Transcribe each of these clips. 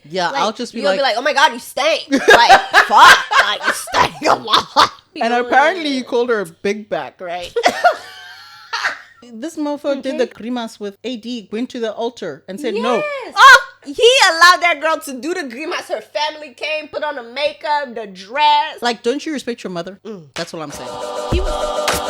Yeah, like, I'll just be you'll like, be like, oh my God, you stink. Like, fuck, like, you stink a lot. and apparently you called her a big back, right? This mofo did the grimace with AD, went to the altar and said no. He allowed that girl to do the grimace. Her family came, put on the makeup, the dress. Like, don't you respect your mother? That's what I'm saying. He was...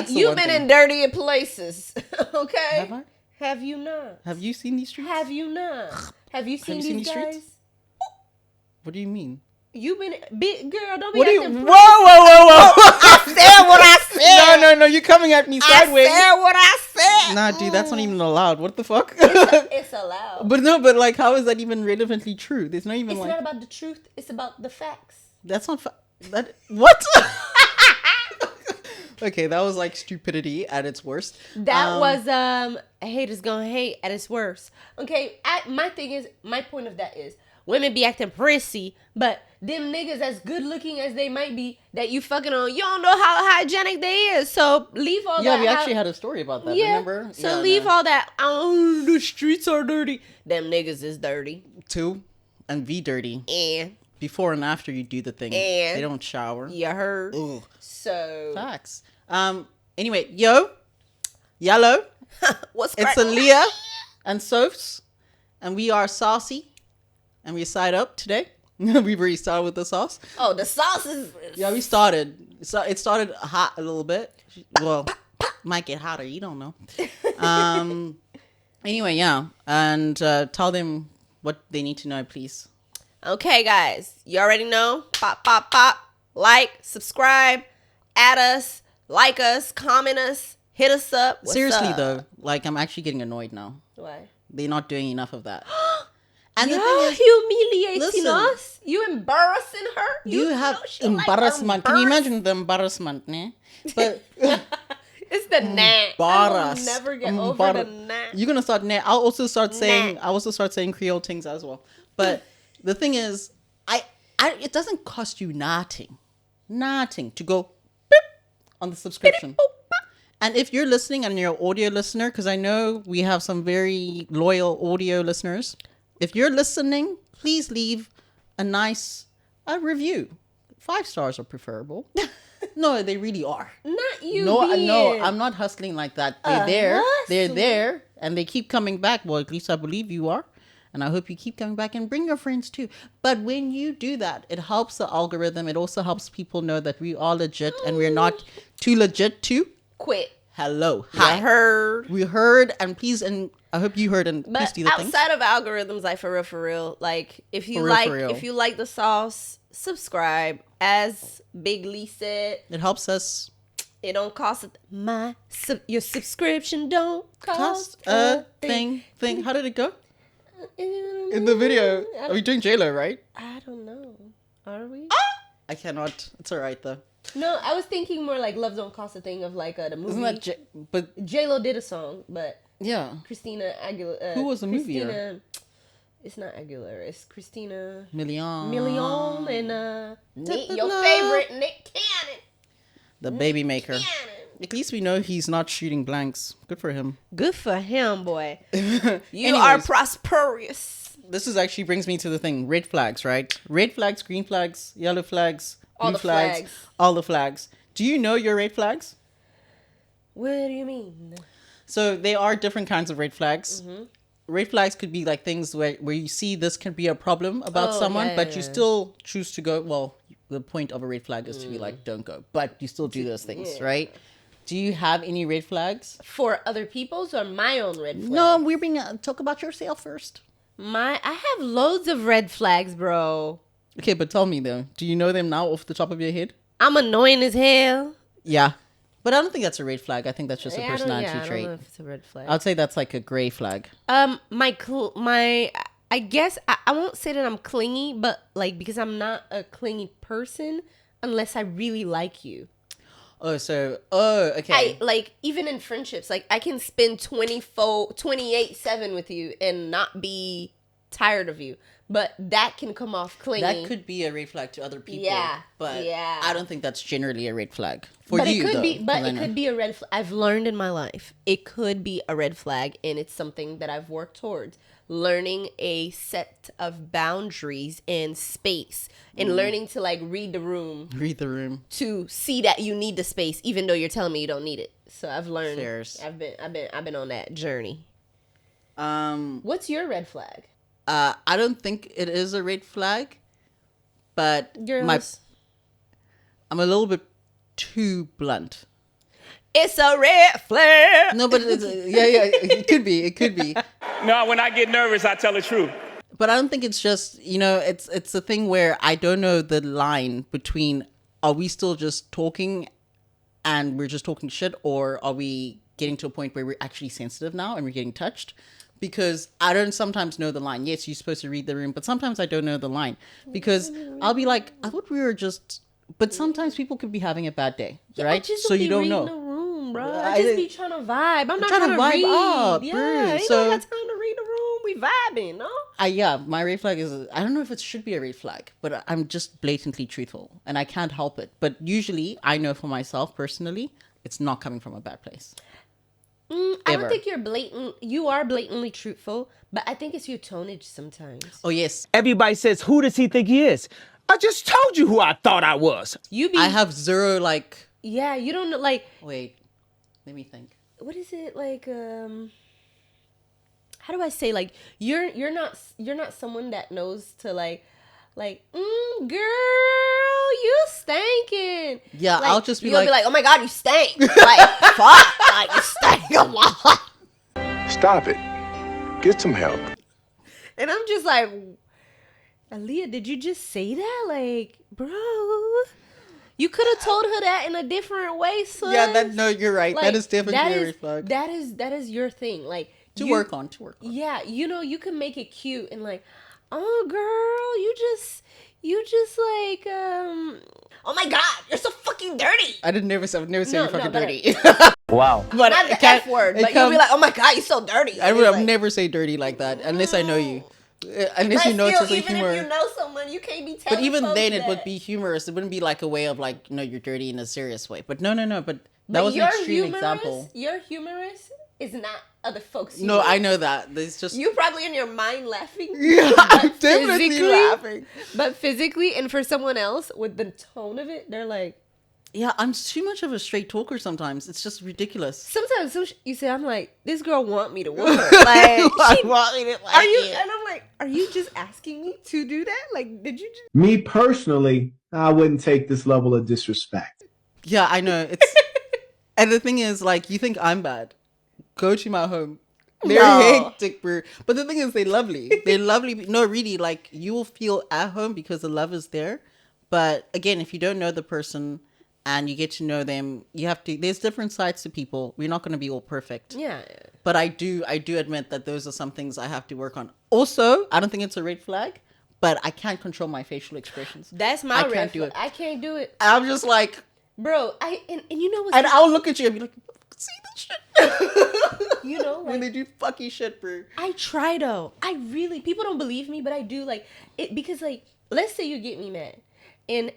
You've been in dirtier places, okay? Have I? Have you not? Have you seen these streets? Have you not? Have you seen these guys? Streets? What do you mean? You've been big girl. Don't be What do you? acting Whoa! I said what I said. No! You're coming at me sideways. I said what I said. Nah, dude, that's not even allowed. What the fuck? It's allowed. But like, how is that even relevantly true? There's not even It's not about the truth. It's about the facts. That's not what? Okay, that was like stupidity at its worst. That was haters gonna hate at its worst. Okay, my point of that is women be acting prissy, but them niggas as good looking as they might be that you fucking on, you don't know how hygienic they is. So leave all that. Yeah, we actually had a story about that. Remember? So leave all that. Oh, the streets are dirty. Them niggas is dirty. Too, and be dirty. And before and after you do the thing, they don't shower. You heard. Ugh. So facts. Anyway, yellow. What's it's Aaliyah and Sophs, and we are saucy, and we side up today. We've already started with the sauce. Oh, the sauce is. Yeah, we started. So it started hot a little bit. Well, might get hotter. You don't know. Anyway, yeah, and tell them what they need to know, please. Okay, guys, you already know. Pop, pop, pop. Like, subscribe, add us, like us, comment us, hit us up. What's Seriously up? though, like I'm actually getting annoyed now. Why? They're not doing enough of that. And You're the thing is, humiliating us. You embarrassing her. You have embarrassment. Can you imagine the embarrassment, ne? But it's the nah. I will never get over the nah. You're gonna start nah. I'll also start saying Creole things as well. But the thing is, it doesn't cost you nothing to go beep on the subscription. And if you're listening and you're an audio listener, because I know we have some very loyal audio listeners, if you're listening, please leave a nice review. 5 stars are preferable. No, they really are. Not you. No, I'm not hustling like that. They're there, and they keep coming back. Well, at least I believe you are. And I hope you keep coming back and bring your friends too. But when you do that, it helps the algorithm. It also helps people know that we are legit and we're not too legit to quit. Hello. Hi. We heard. And please, and I hope you heard, and please do the things. Outside of algorithms, like for real, like if you like the sauce, subscribe. As Big Lee said, it helps us. It don't cost your subscription don't cost a thing. How did it go? In the video, are we doing J-Lo, right? I don't know. Are we? I cannot. It's all right though. No, I was thinking more like Love Don't Cost a Thing of like the movie. Isn't that but J-Lo did a song, but yeah, Christina Aguilera. Who was the movie? It's not Aguilera. It's Christina Milian and your favorite Nick Cannon, the baby maker. At least we know he's not shooting blanks. Good for him. Good for him, boy. You are prosperous. This actually brings me to the thing. Red flags, right? Red flags, green flags, yellow flags, blue flags. All the flags. Do you know your red flags? What do you mean? So there are different kinds of red flags. Mm-hmm. Red flags could be like things where you see this can be a problem about someone, but you still choose to go. Well, the point of a red flag is to be like, don't go. But you still do those things, right? Do you have any red flags? For other people's or my own red flags? No, we're being talk about yourself first. I have loads of red flags, bro. Okay, but tell me though. Do you know them now off the top of your head? I'm annoying as hell. Yeah. But I don't think that's a red flag. I think that's just a personality trait. I don't know if it's a red flag. I'd say that's like a gray flag. I guess I won't say that I'm clingy, but like because I'm not a clingy person unless I really like you. Okay. Like even in friendships, like I can spend 28/7 with you and not be tired of you. but that can come off clingy. That could be a red flag to other people. But I don't think that's generally a red flag for but you. It could though, be, but it could be a red flag. I've learned in my life it could be a red flag, and it's something that I've worked towards. Learning a set of boundaries and space, and learning to like read the room to see that you need the space, even though you're telling me you don't need it. So I've learned. I've been on that journey. What's your red flag? I don't think it is a red flag, but I'm a little bit too blunt. It's a red flag. No, but it could be. No, when I get nervous, I tell the truth. But I don't think it's just, it's a thing where I don't know the line between, are we still just talking and we're just talking shit, or are we getting to a point where we're actually sensitive now and we're getting touched? Because I don't sometimes know the line. Yes, you're supposed to read the room, but sometimes I don't know the line. Because I'll be like, I thought we were just... But sometimes people could be having a bad day, right? So you don't know. The room, bro. I just be trying to vibe. I'm not trying to vibe up, yeah, bro. Ain't so, got time to read the room. We vibing, no? My red flag is... I don't know if it should be a red flag, but I'm just blatantly truthful. And I can't help it. But usually, I know for myself, personally, it's not coming from a bad place. I don't think you are blatantly truthful, but I think it's your tonnage sometimes. Oh, yes. Everybody says, who does he think he is? I just told you who I thought I was. I have zero, like... Yeah, you don't know, like... Wait, let me think. What is it, like, how do I say, like, you're not someone that knows to, like, girl, you stankin'. Yeah, like, I'll just be you'll like... be like, oh my God, you stink. Like, fuck, like, you stink a lot. Stop it. Get some help. And I'm just like... Aaliyah, did you just say that? Like, bro, you could have told her that in a different way, son. Yeah, no, you're right. Like, that is definitely a red flag. That is your thing. Like, to work on. Yeah, you can make it cute and like, oh, girl, you just like, oh my God, you're so fucking dirty. I would never say you're fucking dirty. Wow. But not the F word, but you'll be like, oh my God, you're so dirty. I would never say dirty like that unless I know you. Unless you know it's just a humor. Even if you know someone, you can't be telling. But even then, it would be humorous. It wouldn't be like a way of like, you're dirty in a serious way. But no. But that was an extreme example. Your humorous is not other folks. No, I know that. It's just you probably in your mind laughing. Yeah, I'm definitely laughing. But physically, and for someone else with the tone of it, they're like. Yeah, I'm too much of a straight talker sometimes. It's just ridiculous. Sometimes you say, I'm like, this girl want me to work her. Like, she want me to like are you? It. And I'm like, are you just asking me to do that? Like, did you just... Me personally, I wouldn't take this level of disrespect. Yeah, I know. It's and the thing is, like, you think I'm bad. Go to my home. They're hectic, bro. But the thing is, they're lovely. They're lovely. No, really, like, you will feel at home because the love is there. But again, if you don't know the person... and you get to know them, there's different sides to people. We're not going to be all perfect. Yeah. But I do admit that those are some things I have to work on. Also, I don't think it's a red flag, but I can't control my facial expressions. That's my red flag. I can't do it. I'm just like... Bro, and you know what? And I'll look at you and be like, see that shit? You know, like... when they do fucky shit, bro. I try, though. People don't believe me, but I do, like... it because, like, let's say you get me mad. And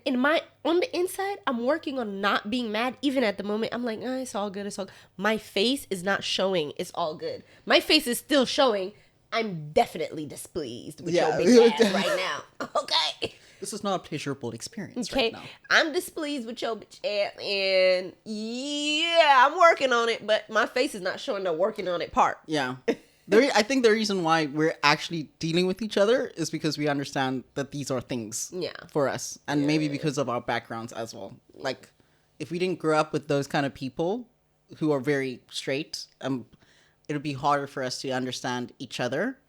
on the inside, I'm working on not being mad. Even at the moment, I'm like, it's all good. It's all good. My face is not showing it's all good. My face is still showing I'm definitely displeased with your big ass right now. Okay. This is not a pleasurable experience right now. I'm displeased with your bitch ass. And yeah, I'm working on it. But my face is not showing the working on it part. Yeah. I think the reason why we're actually dealing with each other is because we understand that these are things for us. And maybe because of our backgrounds as well. Like, if we didn't grow up with those kind of people who are very straight, it would be harder for us to understand each other.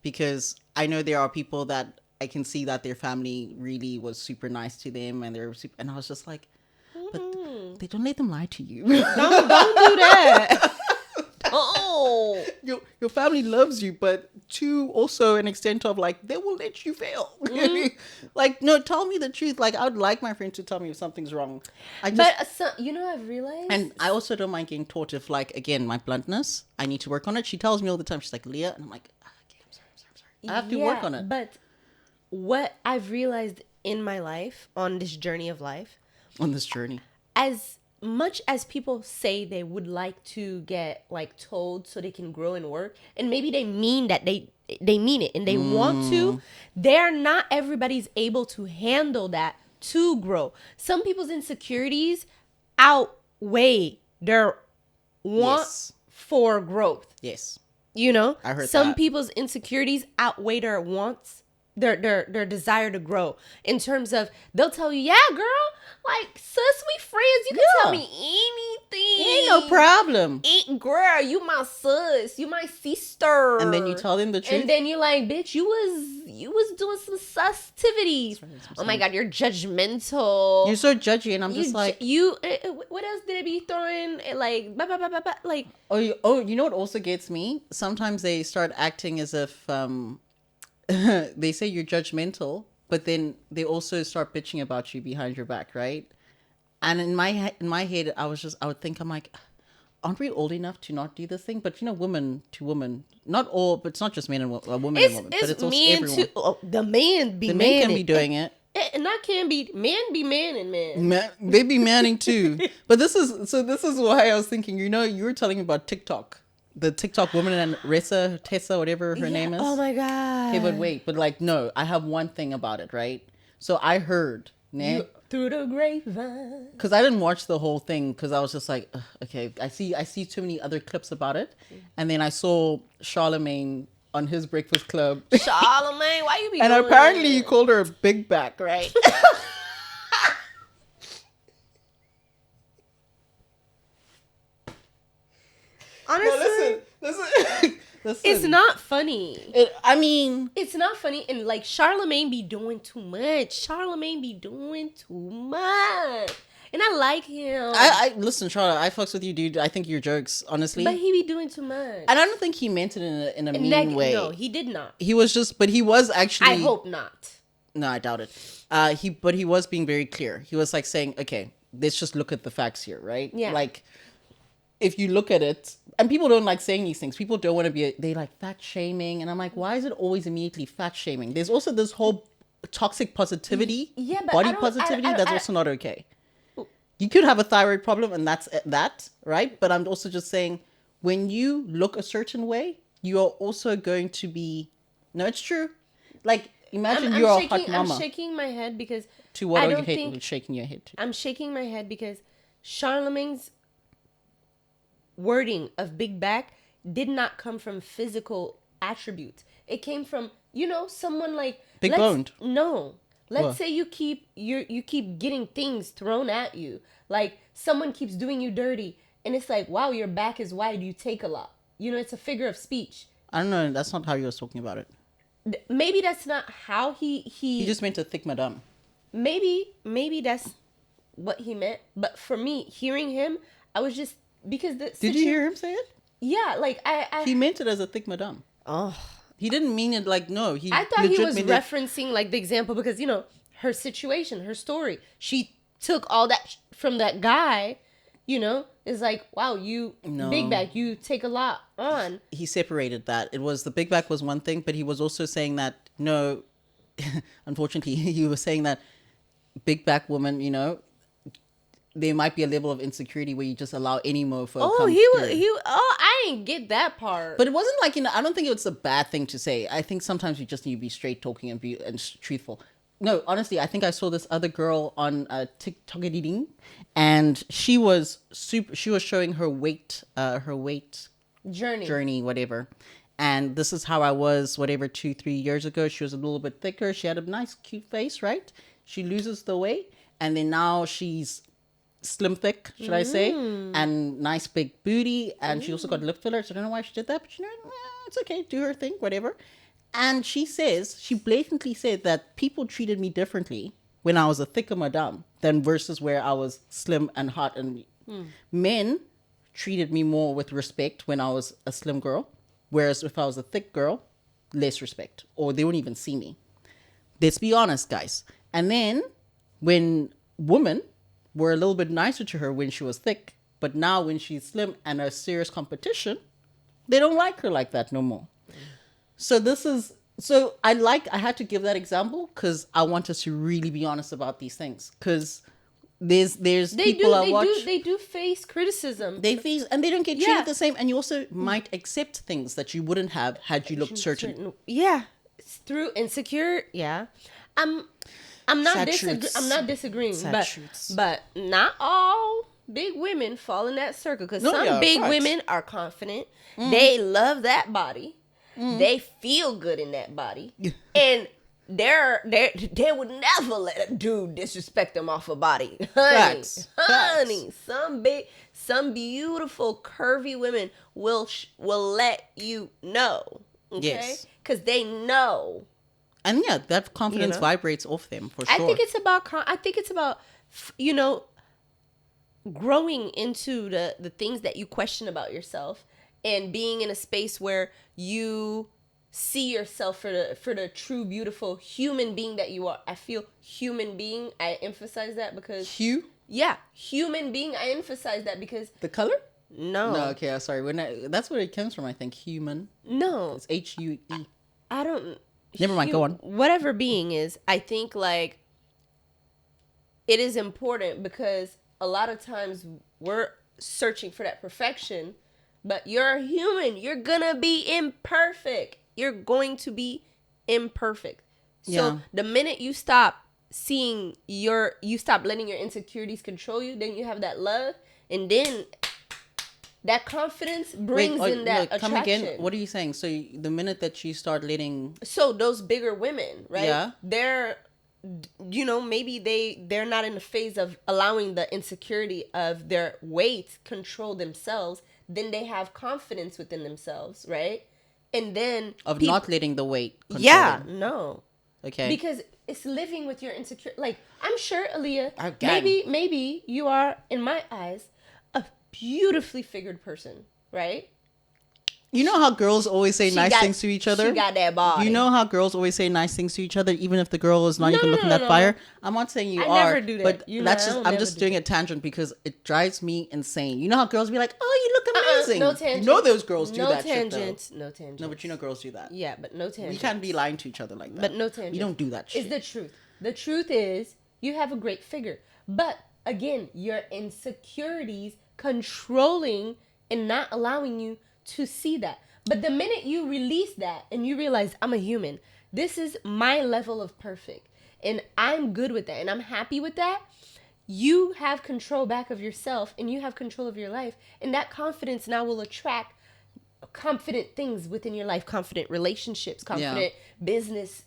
Because I know there are people that I can see that their family really was super nice to them. And and I was just like, but they don't let them lie to you. Don't do that. Oh, your family loves you, but to also an extent of like they will let you fail. Like, no, tell me the truth. Like, I would like my friend to tell me if something's wrong. I've realized, and I also don't mind getting taught if, like, again, my bluntness, I need to work on it. She tells me all the time. She's like, Leah, and I'm like, okay, I'm sorry. I have to work on it. But what I've realized in my life, on this journey of life, On this journey. as much as people say they would like to get like told so they can grow and work, and maybe they mean that they mean it and they want to, they're not everybody's able to handle that to grow. Some people's insecurities outweigh their want Yes. for growth. Yes. You know, I heard some that. people's insecurities outweigh their wants, their desire to grow. In terms of, they'll tell you, yeah, girl, like, sis, we friends. You can tell Yeah. me anything. Ain't no problem. Girl, you my sis, you my sister. And then you tell them the truth. And then you're like, bitch, you was doing some sustivity. Oh my God, you're judgmental. You're so judgy, and I'm just like, what else did they be throwing? Like, blah, blah, blah, blah, blah. Like, you know what also gets me? Sometimes they start acting as if they say you're judgmental, but then they also start bitching about you behind your back, right? And in my head, I would think, I'm like, aren't we old enough to not do this thing? But you know, woman to woman, not all, but it's not just men and women and women, but it's also men everyone. too. Oh, the man be The man men can be doing it. And that can be man be man and man. They be manning too. But this is why I was thinking, you know, you were telling me about TikTok. The TikTok woman and RESSA, TESSA, whatever her name is. Oh my God. Okay, but like, no, I have one thing about it, right? So I heard, Through the grapevine. because I didn't watch the whole thing because I was just like, ugh, okay, I see too many other clips about it, and then I saw Charlemagne on his Breakfast Club, Charlemagne, why you be and doing apparently that? he called her a big back, right? Honestly, listen. it's not funny. I mean, It's not funny, and like Charlemagne be doing too much. Charlemagne be doing too much, and I like him. I listen, Charlotte. I fucks with you, dude. I think your jokes, honestly, but he be doing too much. and I don't think he meant it in a mean way. No, he did not. He was just, but he was actually. I hope not. No, I doubt it. He was being very clear. He was like saying, okay, let's just look at the facts here, right? Yeah. Like, if you look at it, and people don't like saying these things. People don't want to they like fat shaming, and I'm like, why is it always immediately fat shaming? There's also this whole toxic positivity, Yeah, but body I don't- positivity. I- That's also not okay. You could have a thyroid problem, and that's that, right? But I'm also just saying, when you look a certain way, you are also going to be. No, it's true. Like, imagine you're a hot mama. I'm shaking my head because To what I are you don't think shaking your head to? I'm shaking my head because Charlemagne's wording of big back did not come from physical attributes. It came from, someone like Big let's- boned. No. Let's What? say you keep getting things thrown at you. Like someone keeps doing you dirty and it's like, wow, your back is wide, you take a lot. It's a figure of speech. I don't know. That's not how you was talking about it. Maybe that's not how he He just meant a thick madame. maybe that's what he meant, but for me hearing him, I was just because Did you hear him say it? Yeah, like I He meant it as a thick madame. oh, He didn't mean it like, no. I thought he legit was meant it- referencing like the example because her situation, her story. She took all that from that guy. It's like, wow, No. big back, you take a lot on. He separated that. It was the big back was one thing, but he was also saying that no. Unfortunately, he was saying that big back woman, there might be a level of insecurity where you just allow any mofo. Oh, come through. I didn't get that part. But it wasn't like, I don't think it's a bad thing to say. I think sometimes you just need to be straight talking and be truthful. No, honestly, I think I saw this other girl on TikTok, and she was showing her weight journey, whatever. And this is how I was, whatever, 2-3 years ago. She was a little bit thicker. She had a nice, cute face, right? She loses the weight, and then now she's slim thick, should I say, and nice big booty, and she also got lip fillers. I don't know why she did that, but it's okay, do her thing, whatever. And she blatantly said that people treated me differently when I was a thicker madame than versus where I was slim and hot, and men treated me more with respect when I was a slim girl, whereas if I was a thick girl, less respect, or they wouldn't even see me. Let's be honest, guys. And then when women were a little bit nicer to her when she was thick, but now when she's slim and a serious competition, they don't like her like that no more. So this is So I had to give that example because I want us to really be honest about these things. Because there's people I watch. They do face criticism. They face and they don't get treated Yeah. the same, and you also might accept things that you wouldn't have had you looked certain. Yeah, it's through insecure. Yeah, I'm not Sad truths. I'm not disagreeing, Sad truths. but not all big women fall in that circle because No, some yeah, big facts. women are confident. They love that body. They feel good in that body, and they would never let a dude disrespect them off a body. Honey, Facts. honey, some beautiful curvy women will let you know. Okay, Yes. because they know. And yeah, that confidence You know? vibrates off them for sure. I think it's about growing into the things that you question about yourself and being in a space where you see yourself for the true beautiful human being that you are. I feel human being. I emphasize that because Hue, human being. I emphasize that because the color. no, No, okay, sorry. That's where it comes from. I think human. no, It's HUE. I don't. Never mind, go on. Whatever being is, I think like it is important because a lot of times we're searching for that perfection, but you're a human. You're gonna be imperfect. You're going to be imperfect. So Yeah. the minute you stop you stop letting your insecurities control you, then you have that love, and then that confidence brings in that attraction. Come again. What are you saying? So the minute that you start letting, So those bigger women, right? Yeah. They're, maybe they're not in the phase of allowing the insecurity of their weight control themselves. Then they have confidence within themselves, right? And then of not letting the weight control yeah, them. no, Okay. because it's living with your insecure. Like I'm sure, Aaliyah, Again. maybe you are, in my eyes, a beautifully figured person, right? You know how girls always say nice things to each other? She got that body. You know how girls always say nice things to each other, even if the girl is not No, even no, looking no, at no, fire? no. I'm not saying you I are. never do that. But You know, that's I just, will I'm never just do doing a tangent because it drives me insane. You know how girls be like, oh, you look amazing. No tangent. You know those girls do no that tangent. shit, though. No tangent. No, but you know girls do that. Yeah, but no tangent. We can't be lying to each other like that. But no tangent. We don't do that shit. It's the truth. The truth is you have a great figure. But again, your insecurities controlling and not allowing you to see that. But the minute you release that and you realize I'm a human, this is my level of perfect, and I'm good with that, and I'm happy with that, you have control back of yourself and you have control of your life. And that confidence now will attract confident things within your life, confident relationships, confident business,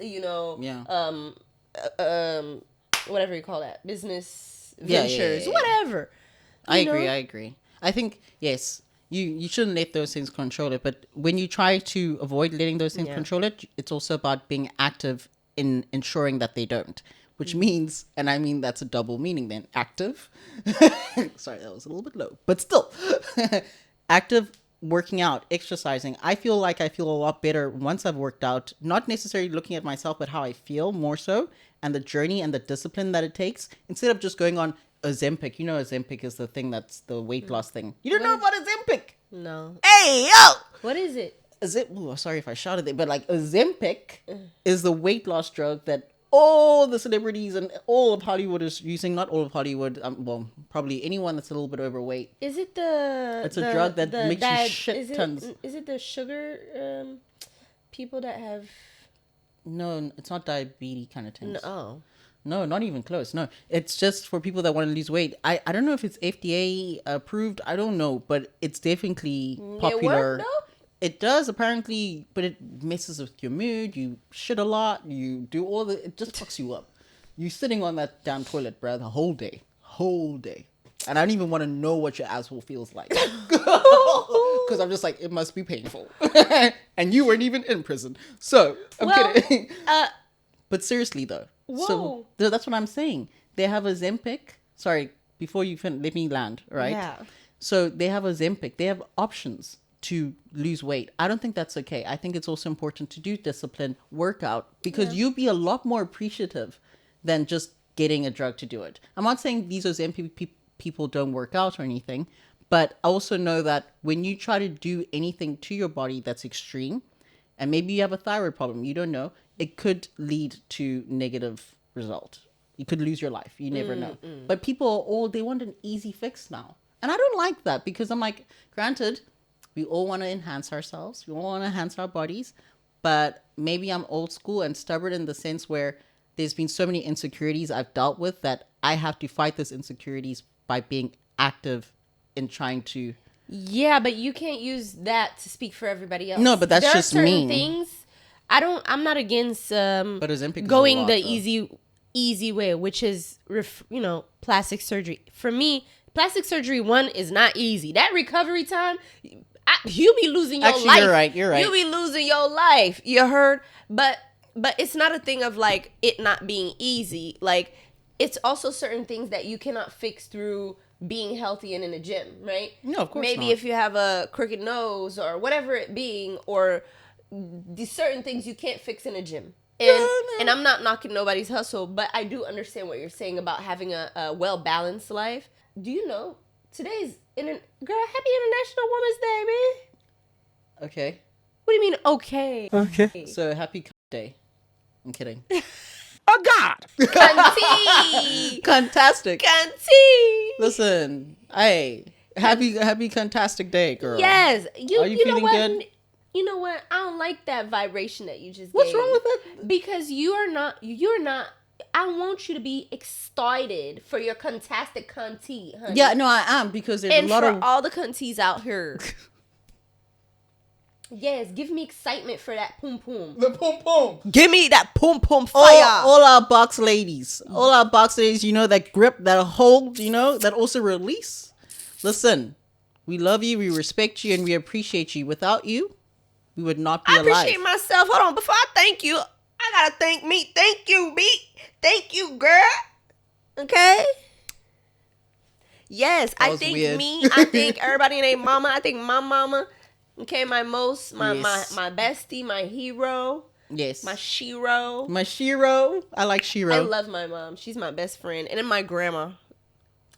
whatever you call that, business ventures, whatever. I agree. I think, yes, you shouldn't let those things control it. But when you try to avoid letting those things control it, it's also about being active in ensuring that they don't. Which means, and I mean that's a double meaning then, active. Sorry, that was a little bit low. But still, active, working out, exercising. I feel a lot better once I've worked out, not necessarily looking at myself, but how I feel more so, and the journey and the discipline that it takes, instead of just going on Ozempic. You know, Ozempic is the thing that's the weight loss thing. You don't know about Ozempic? No. Hey, yo! What is it? Sorry if I shouted it, but like Ozempic is the weight loss drug that all the celebrities and all of Hollywood is using. Not all of Hollywood, probably anyone that's a little bit overweight. Is it the? It's a drug that makes you shit tons. Is it the sugar people that have? No, it's not diabetes kind of things. No. No, not even close. No, it's just for people that want to lose weight. I don't know if it's FDA approved. I don't know, but it's definitely popular. It work, though? It does apparently, but it messes with your mood. You shit a lot. You do it just fucks you up. You're sitting on that damn toilet, bruh, the whole day. And I don't even want to know what your asshole feels like. Because I'm just like, it must be painful. And you weren't even in prison. So, I'm kidding. But seriously though. Whoa. So that's what I'm saying. They have a Ozempic. Sorry, before you let me land, right? Yeah. So they have a Ozempic. They have options to lose weight. I don't think that's okay. I think it's also important to do discipline, workout, because you'll be a lot more appreciative than just getting a drug to do it. I'm not saying these Ozempic people don't work out or anything, but I also know that when you try to do anything to your body that's extreme, and maybe you have a thyroid problem, you don't know, it could lead to negative result. You could lose your life. You never know. But people they want an easy fix now. And I don't like that, because I'm like, granted, we all want to enhance ourselves. We all want to enhance our bodies. But maybe I'm old school and stubborn in the sense where there's been so many insecurities I've dealt with that I have to fight those insecurities by being active in trying to. Yeah, but you can't use that to speak for everybody else. No, but that's there just are certain me. Things I'm not against But Ozempic is going a lot, the though. easy way, which is plastic surgery. For me, plastic surgery, one, is not easy. That recovery time, you be losing your Actually, life. you're right. You be losing your life. You heard? But it's not a thing of like it not being easy. Like, it's also certain things that you cannot fix through being healthy and in a gym, right? No, of course Maybe not. if you have a crooked nose or whatever it being, or these certain things you can't fix in a gym. And I'm not knocking nobody's hustle, but I do understand what you're saying about having a well-balanced life. Do you know today's Happy International Women's Day, man? Okay. What do you mean, okay? Okay. So happy day. I'm kidding. Oh, God! Cunty! Fantastic. Cunty! Listen, hey, happy fantastic day, girl. Yes. Are you know feeling what? good? You know what? I don't like that vibration that you just What's gave. wrong with it? Because you're not, I want you to be excited for your fantastic cunty, honey. Yeah, no, I am, because there's And a lot for of all the cunties out here. Yes, give me excitement for that poom poom. the pom pom. Give me that poom poom fire. All our box ladies, that grip, that hold, that also release. Listen, we love you, we respect you, and we appreciate you. Without you, we would not be I alive. appreciate myself. Hold on, before I thank you, I gotta thank me. Thank you, B. Thank you, girl. Okay. Yes, That I was think weird. me. I think everybody and their mama. I think my mama. Okay, my Yes. bestie, my hero, Yes. my shiro. My Shiro. I like Shiro. I love my mom. She's my best friend, and then my grandma.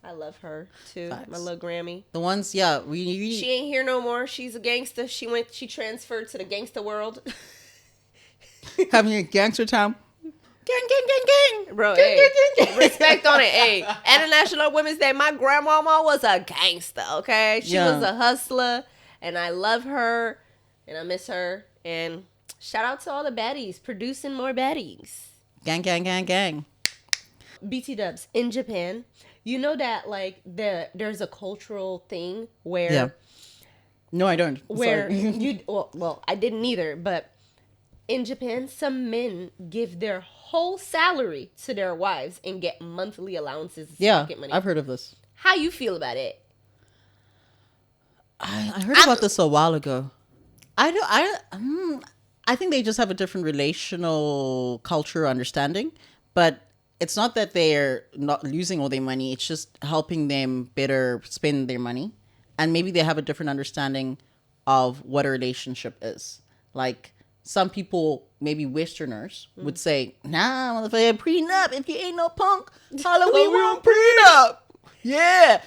I love her too. Facts. My little Grammy. the ones, yeah. We She ain't here no more. She's a gangster. She transferred to the gangster world. having a gangster time. Gang, gang, gang, gang. Bro, Gang, hey, gang, gang, gang. respect on it. Hey, International Women's Day. My grandmama was a gangster, okay? She Yeah. was a hustler, and I love her, and I miss her. And shout out to all the baddies, producing more baddies. Gang, gang, gang, gang. BT dubs, in Japan, you know that, like, there's a cultural thing where... Yeah. No, I don't. Where Sorry. well, I didn't either, but in Japan, some men give their whole salary to their wives and get monthly allowances, Yeah, pocket money. I've heard of this. How you feel about it? I heard about this a while ago. I think they just have a different relational culture understanding, but it's not that they're not losing all their money. It's just helping them better spend their money, and maybe they have a different understanding of what a relationship is. Like, some people, maybe Westerners, would say, "Nah, motherfucker, prenup. If you ain't no punk, holla, we want prenup." Yeah.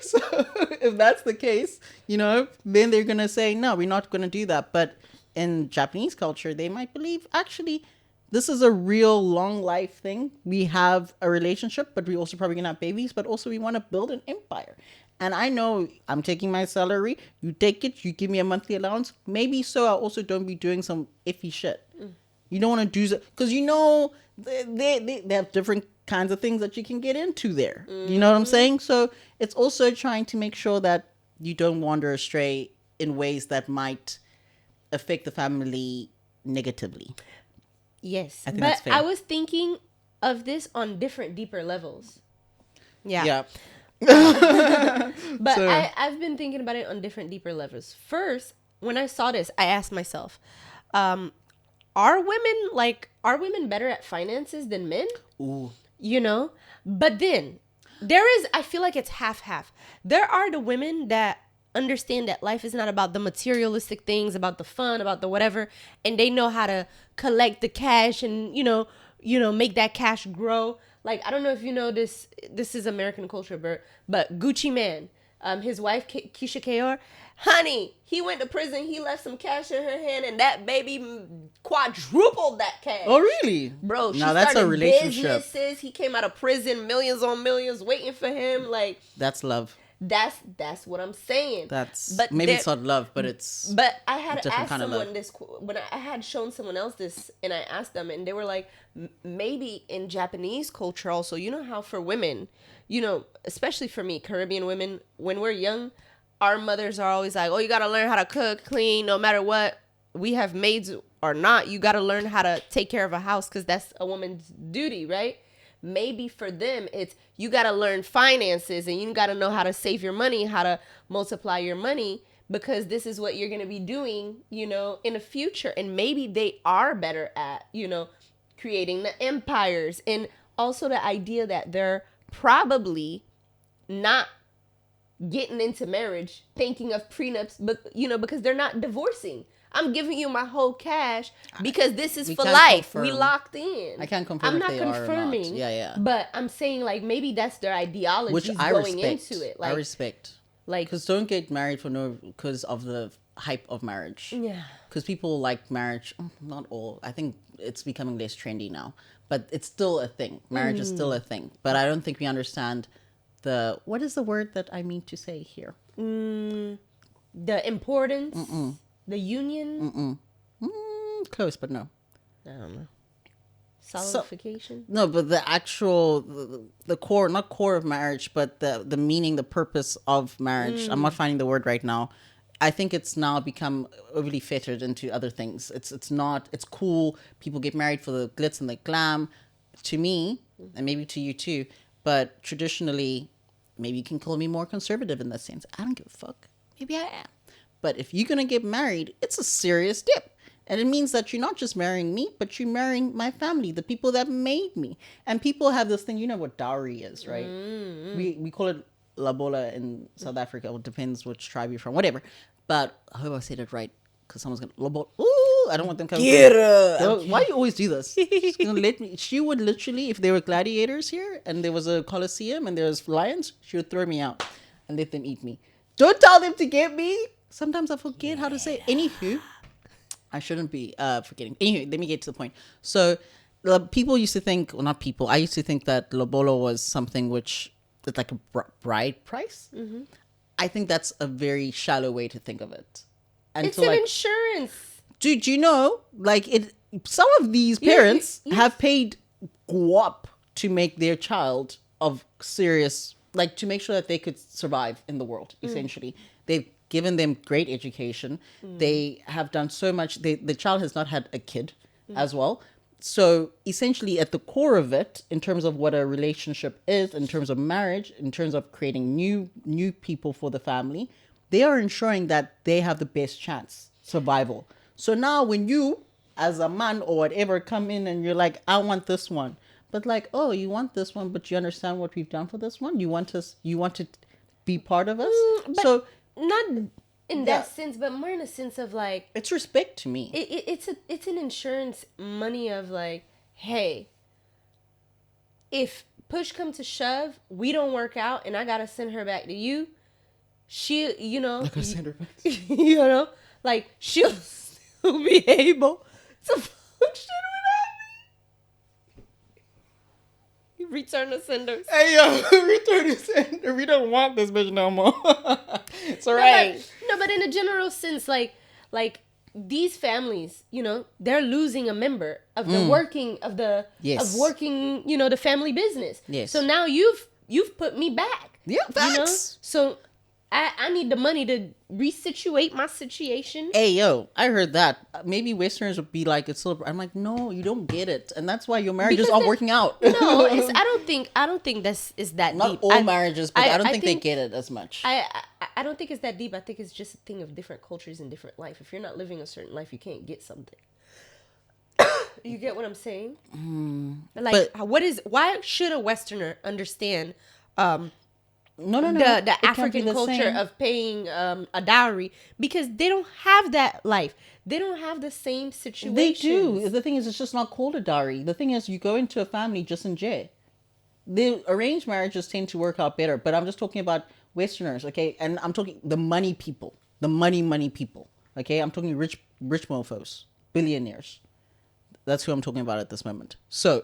So if that's the case, then they're gonna say, "No, we're not gonna do that." But in Japanese culture, they might believe, actually, this is a real long life thing. We have a relationship, but we also probably gonna have babies, but also we want to build an empire. And I know I'm taking my salary. You take it. You give me a monthly allowance. Maybe so I also don't be doing some iffy shit. You don't want to do that because they have different kinds of things that you can get into there. You know what I'm saying? So it's also trying to make sure that you don't wander astray in ways that might affect the family negatively. Yes, I think but that's fair. I was thinking of this on different, deeper levels. Yeah. But So- I've been thinking about it on different, deeper levels. First, when I saw this, I asked myself, are women better at finances than men? Ooh. But then I feel like it's half. There are the women that understand that life is not about the materialistic things, about the fun, about the whatever, and they know how to collect the cash and make that cash grow. Like, I don't know if you know this is American culture, but Gucci Man, his wife Keisha Kaur, honey, he went to prison. He left some cash in her hand, and that baby quadrupled that cash. Oh, really? Bro, she now that's started a relationship. businesses. He came out of prison, millions on millions waiting for him. Like, That's love. that's what I'm saying. But maybe it's not love, but it's. But I had different asked kind of someone love. this when I had shown someone else this, and I asked them, and they were like, maybe in Japanese culture also, you know how for women, you know, especially for me, Caribbean women, when we're young, our mothers are always like, oh, you got to learn how to cook, clean, no matter what. We have maids or not, you got to learn how to take care of a house because that's a woman's duty, right? Maybe for them, it's you got to learn finances and you got to know how to save your money, how to multiply your money, because this is what you're going to be doing, you know, in the future. And maybe they are better at, you know, creating the empires. And also the idea that they're probably not getting into marriage thinking of prenups, but, you know, because they're not divorcing. I'm giving you my whole cash because this is for life. We locked in. I can't confirm. I'm not if they confirming. Are or not. Yeah. But I'm saying like maybe that's their ideology. Which I going respect. into it. Like, I respect. Like, because don't get married because of the hype of marriage. Yeah. Because people like marriage. Not all. I think it's becoming less trendy now, but it's still a thing. Marriage is still a thing. But I don't think we understand what is the word that I mean to say here? The importance. The union? Close, but no. I don't know. Solidification? No, but the actual, the core, not core of marriage, but the meaning, the purpose of marriage. I'm not finding the word right now. I think it's now become overly fettered into other things. It's not, it's cool. People get married for the glitz and the glam. To me, and maybe to you too, but traditionally, maybe you can call me more conservative in that sense. I don't give a fuck. Maybe I am. But if you're going to get married, it's a serious dip. And it means that you're not just marrying me, but you're marrying my family, the people that made me. And people have this thing, you know what dowry is, right? We call it labola in South Africa. It depends which tribe you're from, whatever. But I hope I said it right, because someone's going to, labola. Ooh, I don't want them coming. Get her. Why do you always do this? She's going to let me. She would literally, if there were gladiators here, and there was a coliseum, and there was lions, she would throw me out and let them eat me. Don't tell them to get me. Sometimes I forget how to say it. Anywho, I shouldn't be forgetting. Anywho, let me get to the point. So, people used to think, well, not people, I used to think that lobolo was something which, it's like a bride price. Mm-hmm. I think that's a very shallow way to think of it. It's an insurance. Dude, you know, like some of these parents have paid guap to make their child of serious, like to make sure that they could survive in the world, essentially. They've given them great education. They have done so much. The child has not had a kid as well. So essentially at the core of it, in terms of what a relationship is, in terms of marriage, in terms of creating new people for the family, they are ensuring that they have the best chance survival. So now when you, as a man or whatever, come in and you're like, I want this one. But like, oh, you want this one, but you understand what we've done for this one? You want to be part of us? So not in that sense, but more in a sense of like, it's respect to me. It's an insurance money of like, hey, if push come to shove, we don't work out and I gotta send her back to you, she, you know, I gotta send her back. You know, like she'll still be able to function without me. Return the senders. Hey yo, return the sender. We don't want this bitch no more. It's alright. No, but in a general sense, like these families, you know, they're losing a member of the working of working, you know, the family business. Yes. So now you've put me back. Yeah, facts. You know? So I need the money to resituate my situation. Hey yo, I heard that. Maybe Westerners would be like, it's still. I'm like, no, you don't get it, and that's why your marriages aren't working out. No, I don't think this is that not deep. all marriages, but I don't think they get it as much. I don't think it's that deep. I think it's just a thing of different cultures and different life. If you're not living a certain life, you can't get something. You get what I'm saying? Like, why should a Westerner understand? No. The African culture of paying a dowry, because they don't have that life. They don't have the same situation. They do. The thing is, it's just not called a dowry. The thing is, you go into a family just in jail. the arranged marriages tend to work out better. But I'm just talking about Westerners, okay? And I'm talking the money people, the money people, okay? I'm talking rich mofos, billionaires. That's who I'm talking about at this moment. So,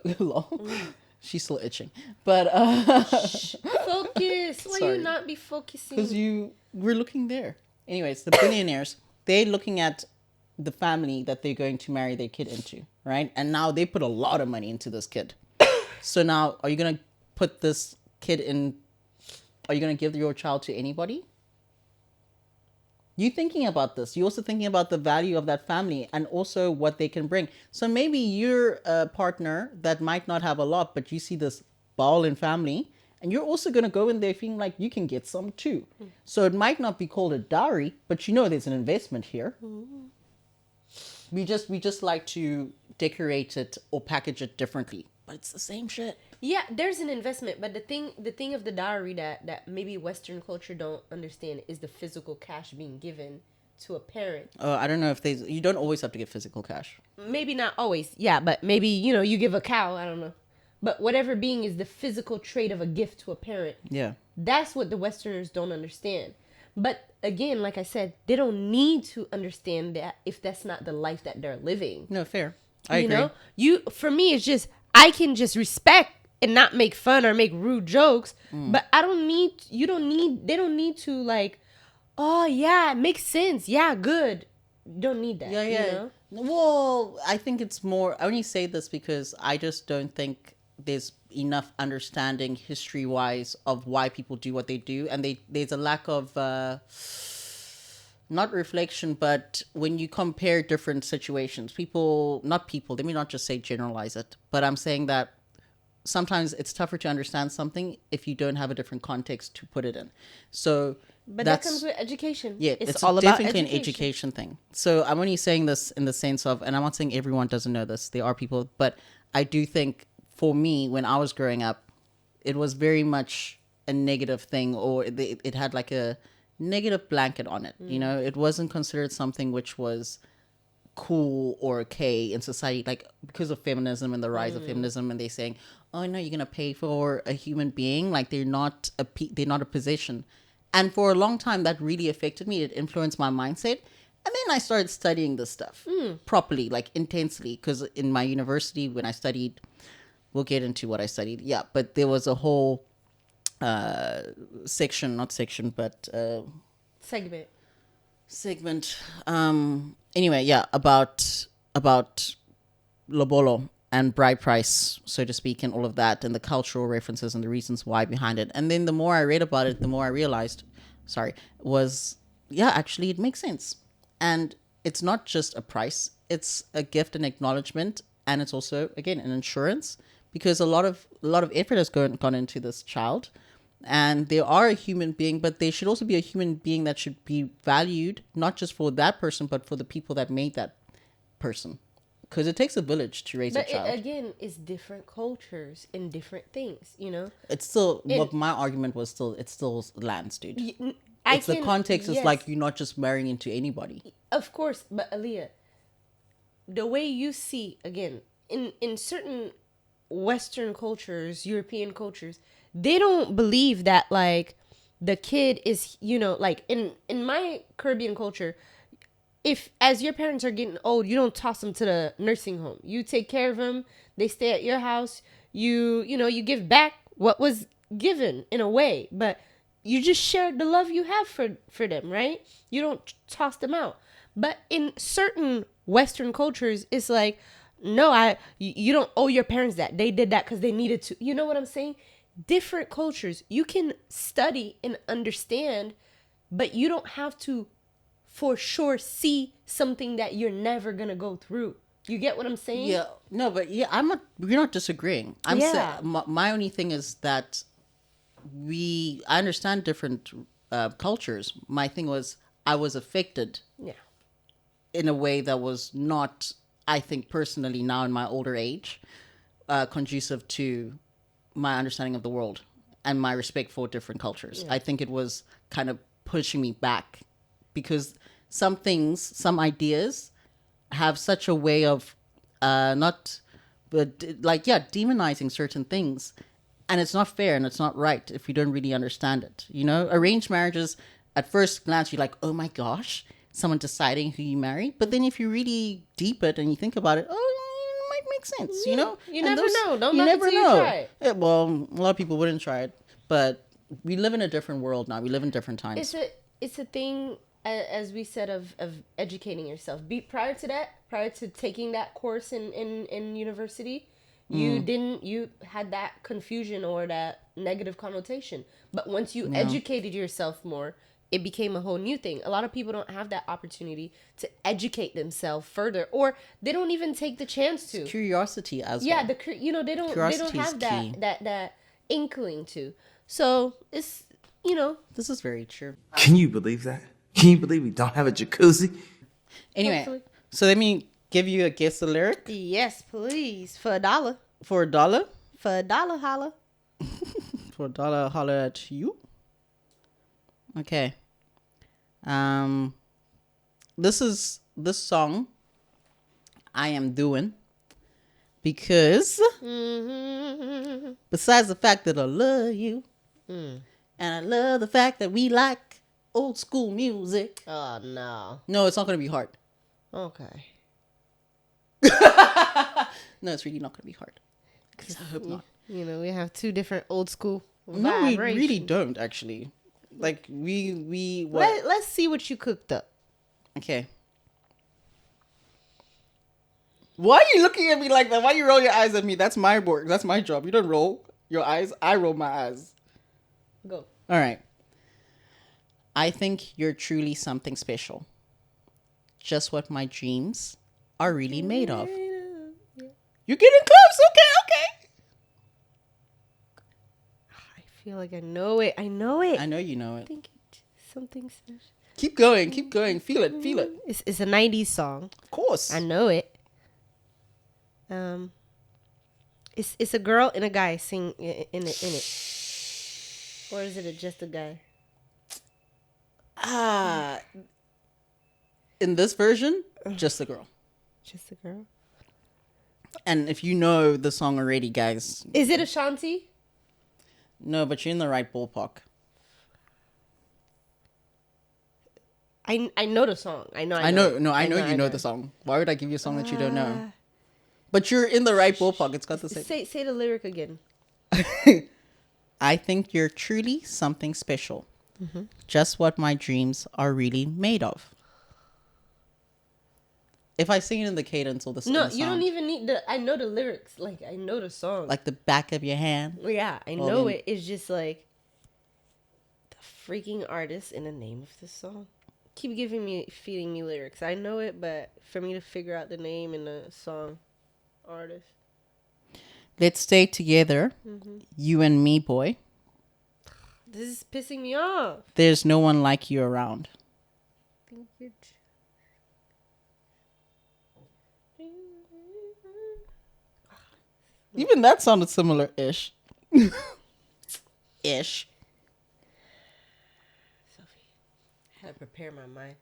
she's still itching. But, Focus. Why Sorry. you not be focusing? because we're looking there. Anyways, the billionaires, they're looking at the family that they're going to marry their kid into, right? And now they put a lot of money into this kid. So now, are you going to put this kid in, are you going to give your child to anybody? You thinking about this. You're also thinking about the value of that family and also what they can bring. So maybe you're a partner that might not have a lot, but you see this ball in family, and you're also going to go in there feeling like you can get some too. So it might not be called a dowry, but you know there's an investment here. We just like to decorate it or package it differently, but it's the same shit. Yeah, there's an investment, but the thing of the dowry that maybe Western culture don't understand is the physical cash being given to a parent. I don't know if you don't always have to get physical cash. Maybe not always, yeah, but maybe, you give a cow, I don't know. But whatever being is the physical trait of a gift to a parent. Yeah. That's what the Westerners don't understand. But again, like I said, they don't need to understand that if that's not the life that they're living. No, fair. I agree. For me, it's just, I can just respect and not make fun or make rude jokes, but they don't need to like, oh yeah, it makes sense. Yeah, good. You don't need that. Yeah. You know? Well, I think it's more, I only say this because I just don't think there's enough understanding history-wise of why people do what they do. And there's a lack of, not reflection, but when you compare different situations, let me not just say generalize it, but I'm saying that sometimes it's tougher to understand something if you don't have a different context to put it in. So, but that comes with education. Yeah, it's all definitely an education thing. So I'm only saying this in the sense of, and I'm not saying everyone doesn't know this. There are people, but I do think for me, when I was growing up, it was very much a negative thing, or it had like a negative blanket on it. It wasn't considered something which was cool or okay in society, like because of feminism and the rise of feminism, and they're saying, oh no, you're gonna pay for a human being, like they're not a possession. And for a long time that really affected me. It influenced my mindset, and then I started studying this stuff properly, like intensely, because in my university when I studied, we'll get into what I studied, but there was a whole segment about lobolo and bride price, so to speak, and all of that, and the cultural references and the reasons why behind it. And then the more I read about it, the more I realized, actually it makes sense. And it's not just a price, it's a gift and acknowledgement, and it's also, again, an insurance, because a lot of effort has gone into this child. And they are a human being, but they should also be a human being that should be valued, not just for that person, but for the people that made that person. Because it takes a village to raise a child. But again, it's different cultures and different things, It's still, my argument was it's still lands, dude. The context is like you're not just marrying into anybody. Of course, but Aaliyah, the way you see, again, in certain Western cultures, European cultures, they don't believe that like the kid is, like in my Caribbean culture, if as your parents are getting old, you don't toss them to the nursing home. You take care of them. They stay at your house. You give back what was given in a way, but you just share the love you have for them, right? You don't toss them out. But in certain Western cultures, it's like, no, you don't owe your parents that. They did that because they needed to. You know what I'm saying? Different cultures, you can study and understand, but you don't have to for sure see something that you're never gonna go through. You get what I'm saying? Yeah. No, but we're not disagreeing. I'm saying my only thing is that I understand different cultures. My thing was I was affected in a way that was not, I think personally now in my older age, conducive to my understanding of the world and my respect for different cultures. I think it was kind of pushing me back because some ideas have such a way of demonizing certain things And it's not fair and it's not right if you don't really understand it. You know, arranged marriages, at first glance, you're like, oh my gosh, someone deciding who you marry. But then if you really deep it and you think about it, oh, it might make sense, you know? You And never know. Don't you knock it never till you know. try it. Yeah, well, a lot of people wouldn't try it. But we live in a different world now. We live in different times. It's a thing, as we said, of educating yourself. Prior to taking that course in university, you had that confusion or that negative connotation. But once you educated yourself more, it became a whole new thing. A lot of people don't have that opportunity to educate themselves further, or they don't even take the chance to. Curiosity as well. Yeah, they don't have that inkling to. So it's This is very true. Can you believe that? Can you believe we don't have a jacuzzi? Anyway, Hopefully. so let me give you a guess the lyric. Yes, please, for $1. For $1? For $1, holla. For $1, holler at you. Okay. This song I am doing because besides the fact that I love you and I love the fact that we like old school music. Oh no. No, it's not going to be hard. Okay. No, it's really not going to be hard. I hope not. We have two different old school No, we vibrations. really don't actually. Like we what? Let's see what you cooked up. Okay. Why are you looking at me like that? Why you roll your eyes at me? That's my work. That's my job. You don't roll your eyes. I roll my eyes. Go. All right. I think you're truly something special. Just what my dreams are really made of. You're getting close. Okay. I feel like I know it. I know it. I know you know it. I think it's something special. Keep going. Feel it. It's a 90s song. Of course. I know it. It's a girl and a guy sing in it. Or is it just a guy? In this version, just the girl. Just a girl. And if you know the song already, guys, Is it Ashanti? no, but you're in the right ballpark. I know the song. I know you know the song. Why would I give you a song that you don't know? But you're in the right ballpark. It's got the same. Say the lyric again. I think you're truly something special. Just what my dreams are really made of. If I sing it in the cadence or the No, the you don't sound, even need I know the lyrics. Like, I know the song. like the back of your hand. Yeah, I Well, know then- it. It's just like the freaking artist and the name of the song. Keep feeding me lyrics. I know it, but for me to figure out the name and the song artist. Let's stay together, you and me, boy. This is pissing me off. There's no one like you around. Even that sounded similar-ish. Ish. I had to prepare my mind.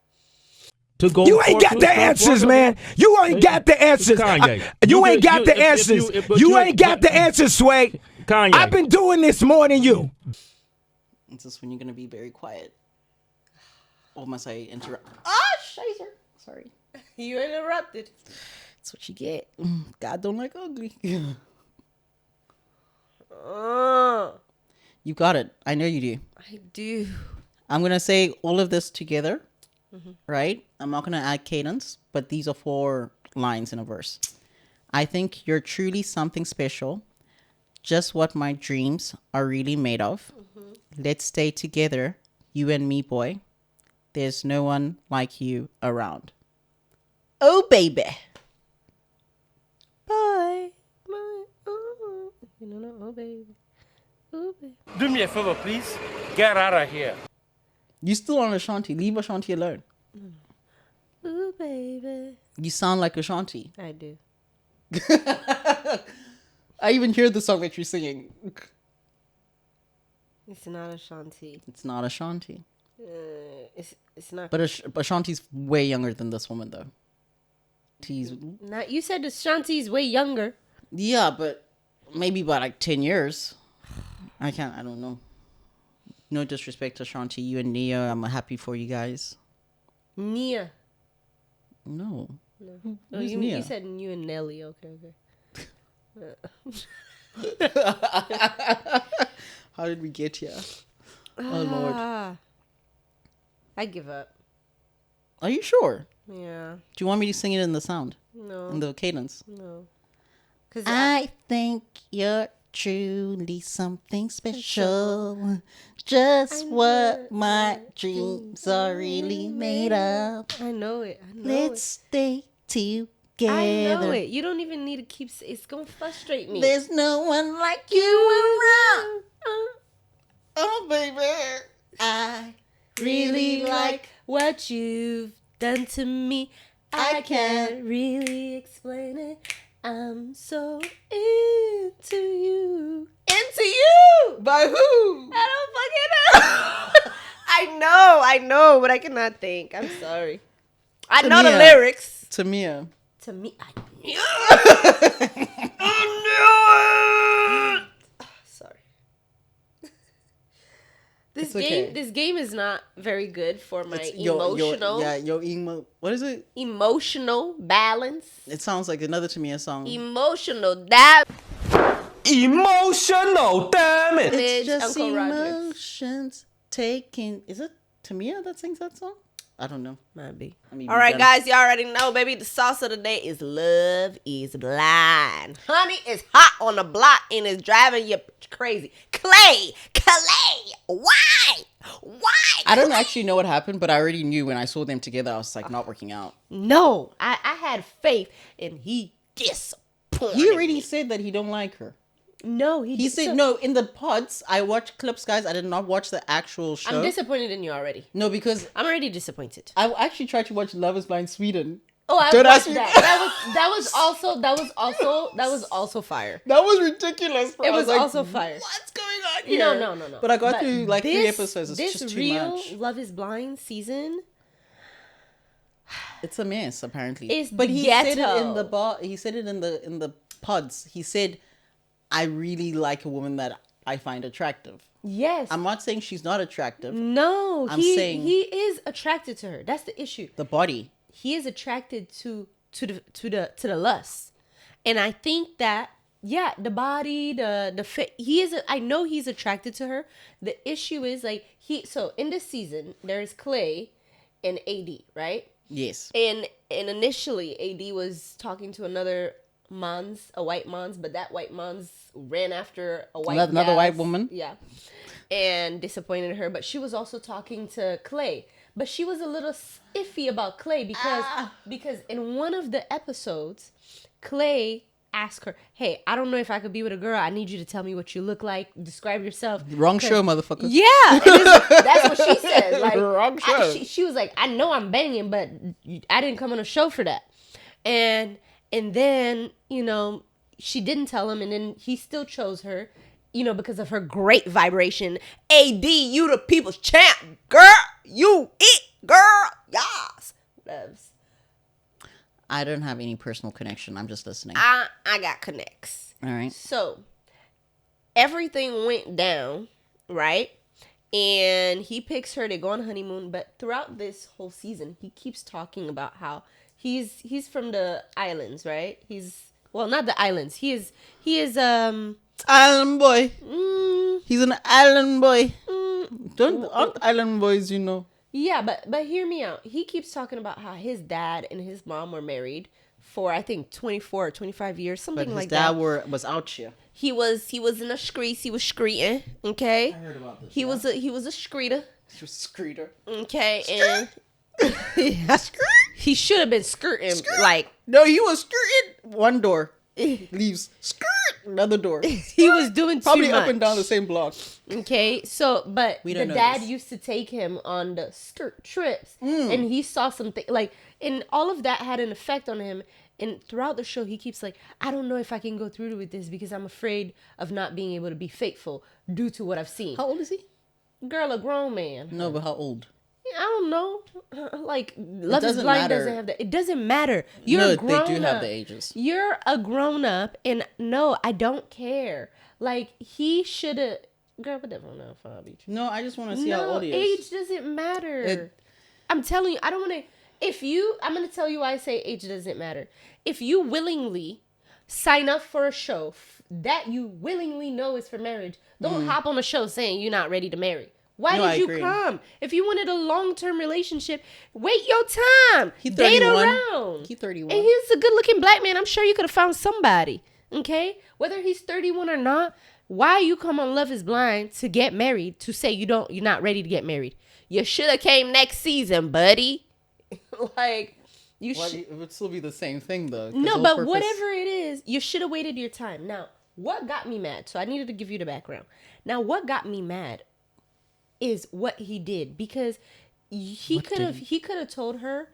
To go You ain't forth got with the stuff, answers, what? man. You ain't got the answers. Kanye. You ain't got the if answers. but You ain't got the answers, Sway. Kanye. I've been doing this more than you. This is when you're going to be very quiet. Or must I interrupt? Shizer. Sorry. You interrupted. That's what you get. God don't like ugly. You got it. I know you do. I do. I'm going to say all of this together, right? I'm not going to add cadence, but these are 4 lines in a verse. I think you're truly something special. Just what my dreams are really made of. Let's stay together, you and me, boy. There's no one like you around. Oh, baby. Bye. Bye. Oh. Oh, baby. Oh, baby. Do me a favor, please. Get out of here. You still on Ashanti. Leave Ashanti alone. Ooh, baby. You sound like Ashanti. I do. I even hear the song that you're singing. It's not Ashanti. It's not Ashanti. It's not. But Ashanti's way younger than this woman, though. She's... Not, you said Ashanti's way younger. Yeah, but maybe by like 10 years. I can't. I don't know. No disrespect to Shanti, you and Nia. I'm happy for you guys. Nia. No. Oh, Who's you Nia? said you and Nelly. Okay. How did we get here? Oh Lord. I give up. Are you sure? Yeah. Do you want me to sing it in the sound? No. In the cadence? No. Cause I think you're truly something special. Just what my dreams are really made of. I know it. I know Let's stay together. I know it. You don't even need to keep. It's gonna frustrate me. There's no one like you around. Oh, baby. I Really like what you've done to me. I can't really explain it. I'm so into you. Into you? By who? I don't fucking know. I know, but I cannot think. I'm sorry. I know the Tamia. lyrics. Tamia. To me, I knew it. I knew it. Sorry. It's okay. This game is not very good for my It's emotional. emo. What is it? Emotional balance. It sounds like another Tamia song. Emotional damage. Emotional damage. It's just Uncle Roger. emotions taking. Is it Tamia that sings that song? I don't know. Might be. I mean, All right, guys, you already know, baby. The sauce of the day is love is blind. Honey is hot on the block and is driving you crazy. Clay, why? I don't actually know what happened, but I already knew when I saw them together. I was like, not working out. No, I had faith, and he disappointed. He already said that he don't like her. No, He said no in the pods. I watched clips, guys. I did not watch the actual show. I'm disappointed in you already. No, because I'm already disappointed. I actually tried to watch Love Is Blind Sweden. Oh, I Don't watched ask me. that was also fire. That was ridiculous. Bro. It I was like, also fire. What's going on here? No. But I got through like 3 episodes. It's this just too real much. Love Is Blind season. It's a mess, apparently. It's but he said it ghetto. in the bar. He said it in the pods. He said, "I really like a woman that I find attractive." Yes. I'm not saying she's not attractive. No, I'm saying he is attracted to her. That's the issue. The body. He is attracted to the lust, and I think that the body, the fit. I know he's attracted to her. The issue is like So in this season, there's Clay and AD, right? Yes. And initially, AD was talking to another a white mons, but that white mons ran after another white woman. Yeah, and disappointed her. But she was also talking to Clay, but she was a little iffy about Clay because in one of the episodes, Clay asked her, "Hey, I don't know if I could be with a girl. I need you to tell me what you look like. Describe yourself." Wrong show, motherfucker. Yeah, that's what she said. Like, Wrong show. She was like, "I know I'm banging, but I didn't come on a show for that." And then, she didn't tell him, and then he still chose her, because of her great vibration. AD, you the people's champ, girl. You it, girl. Yes. Whatevs. I don't have any personal connection. I'm just listening. I got connects. All right. So, everything went down, right? And he picks her, they go on honeymoon, but throughout this whole season, he keeps talking about how he's from the islands, right? Not the islands. He is Island boy. He's an island boy. Aren't island boys, Yeah, but hear me out. He keeps talking about how his dad and his mom were married for, I think, 24 or 25 years, something But like his dad that. was out here. He was in a screece. He was screeting, okay? I heard about this. He was a screeter, He was screeter. okay? And he should have been skirting, like No, he was skirting. One door. Leaves. Skirt. Another door. he was doing Probably too much. up and down the same block. Okay, so but We the don't know dad this. used to take him on the skirt trips, and he saw something like, and all of that had an effect on him. And throughout the show, he keeps like, I don't know if I can go through with this because I'm afraid of not being able to be faithful due to what I've seen. How old is he? Girl, a grown man. No, but how old? I don't know. Like, Love is doesn't Blind matter. doesn't have that. It doesn't matter. You're No, a grown they do have up. the ages. You're a grown up, and no, I don't care. Like, he should have. Girl, put that phone down. I'll beat you. No, I just want to see how old he is. Age doesn't matter. I'm telling you, I don't want to. I'm going to tell you why I say age doesn't matter. If you willingly sign up for a show that you willingly know is for marriage, don't hop on a show saying you're not ready to marry. Why did you come? If you wanted a long-term relationship, wait your time. He's Date 31. around. He's 31. And he's a good-looking black man. I'm sure you could have found somebody. Okay? Whether he's 31 or not, why you come on Love is Blind to get married, to say you're not ready to get married? You should have came next season, buddy. Like, it would still be the same thing, though. No, but whatever it is, you should have waited your time. Now, what got me mad? So I needed to give you the background. Now, what got me mad is what he did, because he could have told her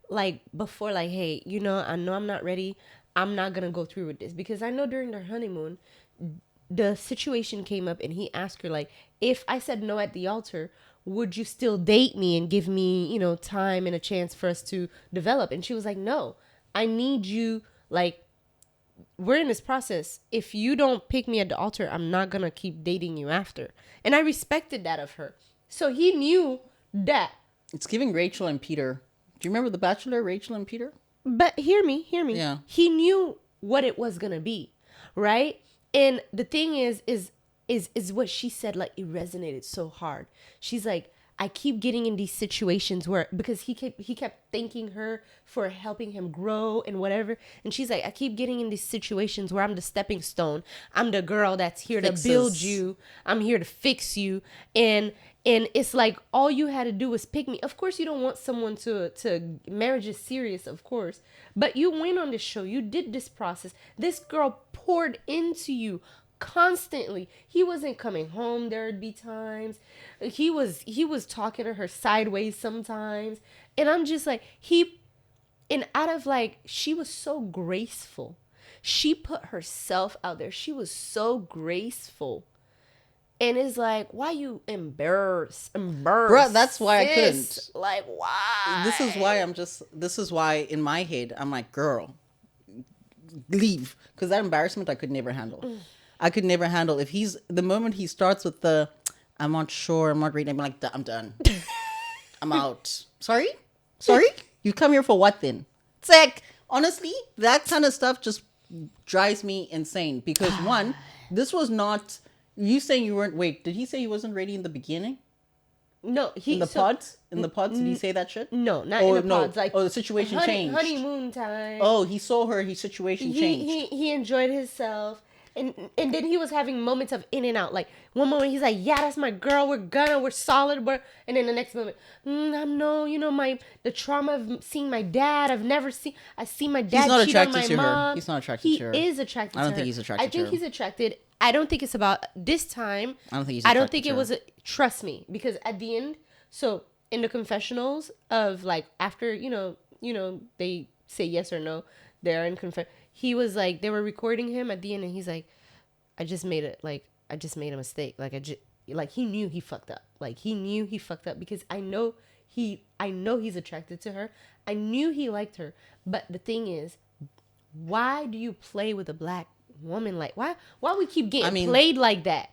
like before, like, hey, I know I'm not ready. I'm not gonna go through with this, because I know during their honeymoon, the situation came up and he asked her, like, if I said no at the altar, would you still date me and give me, time and a chance for us to develop? And she was like, no, I need you, like, we're in this process. If you don't pick me at the altar, I'm not going to keep dating you after. And I respected that of her. So he knew that. It's giving Rachel and Peter. Do you remember The Bachelor, Rachel and Peter? But hear me. Yeah. He knew what it was going to be, right? And the thing is what she said, like, it resonated so hard. She's like, I keep getting in these situations where, because he kept thanking her for helping him grow and whatever. And she's like, I keep getting in these situations where I'm the stepping stone. I'm the girl that's here to build you. I'm here to fix you. And it's like, all you had to do was pick me. Of course, you don't want someone to marriage is serious, of course. But you went on this show. You did this process. This girl poured into you constantly. He wasn't coming home. There would be times he was talking to her sideways sometimes, and I'm just like, she was so graceful. She put herself out there. She was so graceful, and it's like, why you embarrassed? Bruh, that's why I couldn't. Like, why? This is why in my head I'm like, girl, leave, because that embarrassment I could never handle. I could never handle. If the moment he starts with I'm not sure, I'm not ready, I'm like, I'm done. I'm out. Sorry? You come here for what then? It's like, honestly, that kind of stuff just drives me insane, because one, this was not, you saying you weren't, wait, did he say he wasn't ready in the beginning? No, in the pods, did he say that shit? No, not in the pods. Like, the situation changed. Honeymoon time. Oh, he saw her. His situation changed. He enjoyed himself, and then he was having moments of in and out. Like, one moment he's like, "Yeah, that's my girl. We're solid." And then the next moment, I know, the trauma of seeing my dad. I see my dad. He's not attracted to her. He's not attracted to her. He is attracted to her. I don't think he's attracted to her. I think he's attracted. I don't think it's about this time. I don't think he's. I don't think it was. Trust me, because at the end, so in the confessionals of, like, after they say yes or no, they're in he was like, they were recording him at the end, and he's like, I just made a mistake. Like he knew he fucked up. Like, he knew he fucked up, because I know he's attracted to her. I knew he liked her. But the thing is, why do you play with a black woman? Like, why we keep getting played like that?